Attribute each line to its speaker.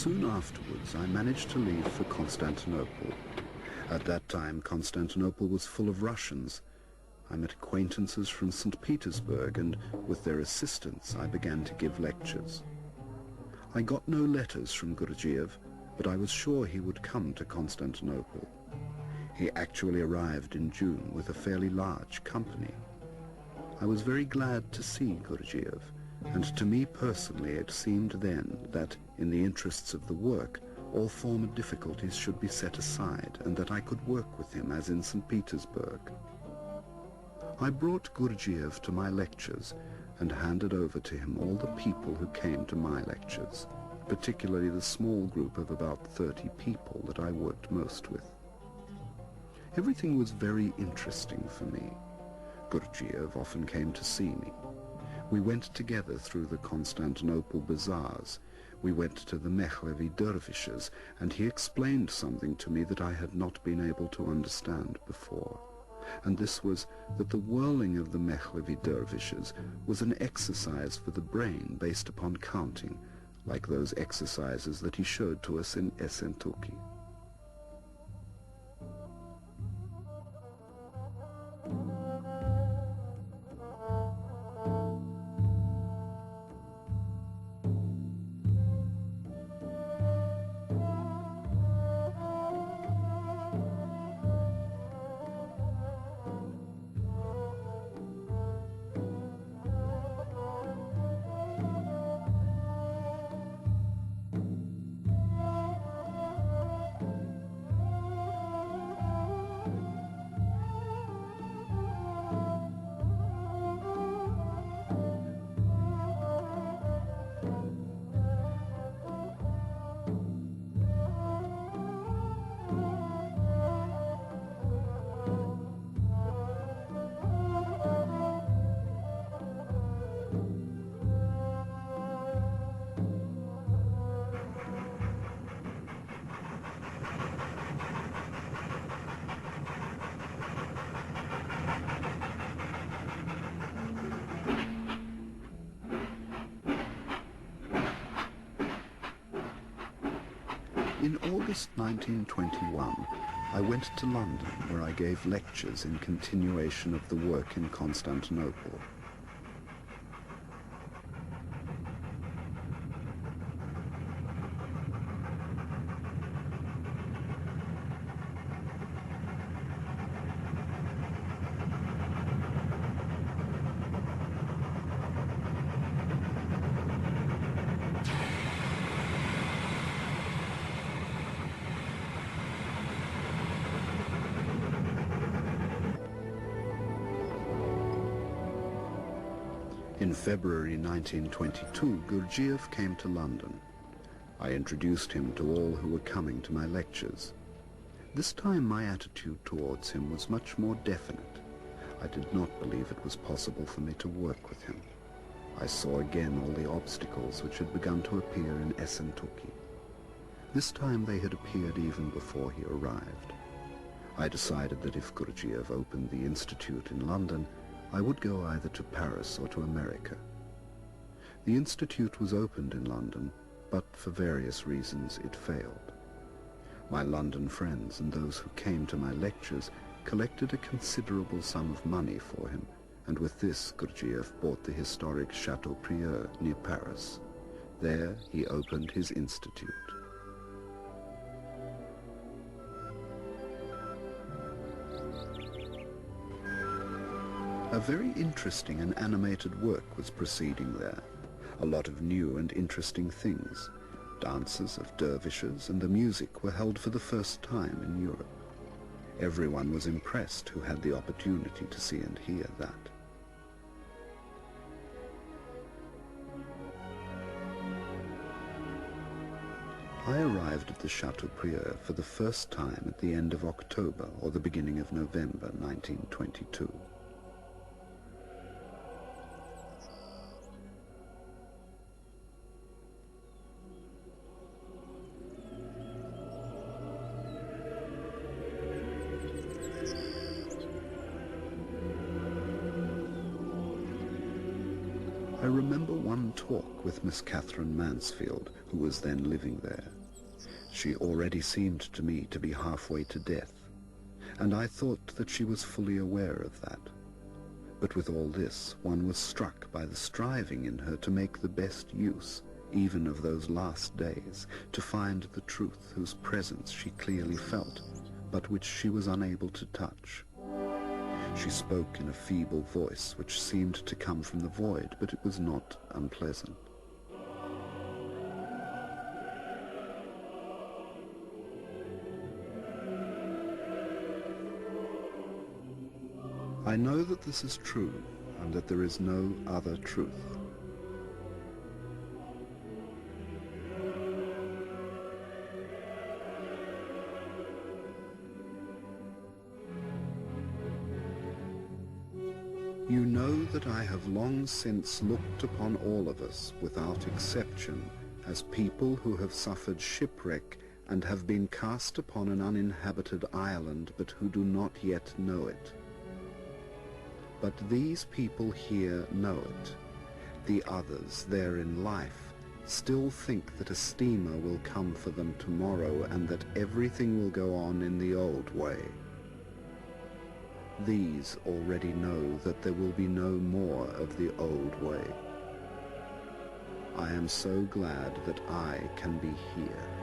Speaker 1: Soon afterwards, I managed to leave for Constantinople. At that time, Constantinople was full of Russians. I met acquaintances from St. Petersburg, and with their assistance, I began to give lectures. I got no letters from Gurdjieff, but I was sure he would come to Constantinople. He actually arrived in June with a fairly large company. I was very glad to see Gurdjieff, and to me personally it seemed then that, in the interests of the work, all former difficulties should be set aside, and that I could work with him as in St. Petersburg. I brought Gurdjieff to my lectures and handed over to him all the people who came to my lectures, particularly the small group of about 30 people that I worked most with. Everything was very interesting for me. Gurdjieff often came to see me. We went together through the Constantinople bazaars. We went to the Mehlevi dervishes, and he explained something to me that I had not been able to understand before. And this was that the whirling of the Mehlevi dervishes was an exercise for the brain based upon counting, like those exercises that he showed to us in Essentuki. In August 1921, I went to London, where I gave lectures in continuation of the work in Constantinople. In February 1922, Gurdjieff came to London. I introduced him to all who were coming to my lectures. This time my attitude towards him was much more definite. I did not believe it was possible for me to work with him. I saw again all the obstacles which had begun to appear in Essentuki. This time they had appeared even before he arrived. I decided that if Gurdjieff opened the institute in London, I would go either to Paris or to America. The institute was opened in London, but for various reasons it failed. My London friends and those who came to my lectures collected a considerable sum of money for him, and with this Gurdjieff bought the historic Chateaubriand near Paris. There he opened his institute. A very interesting and animated work was proceeding there. A lot of new and interesting things. Dances of dervishes and the music were held for the first time in Europe. Everyone was impressed who had the opportunity to see and hear that. I arrived at the Chateaubriand for the first time at the end of October or the beginning of November 1922. I remember one talk with Miss Catherine Mansfield, who was then living there. She already seemed to me to be halfway to death, and I thought that she was fully aware of that. But with all this, one was struck by the striving in her to make the best use, even of those last days, to find the truth whose presence she clearly felt, but which she was unable to touch. She spoke in a feeble voice which seemed to come from the void, but it was not unpleasant. I know that this is true, and that there is no other truth. You know that I have long since looked upon all of us, without exception, as people who have suffered shipwreck and have been cast upon an uninhabited island, but who do not yet know it. But these people here know it. The others, there in life, still think that a steamer will come for them tomorrow and that everything will go on in the old way. These already know that there will be no more of the old way. I am so glad that I can be here.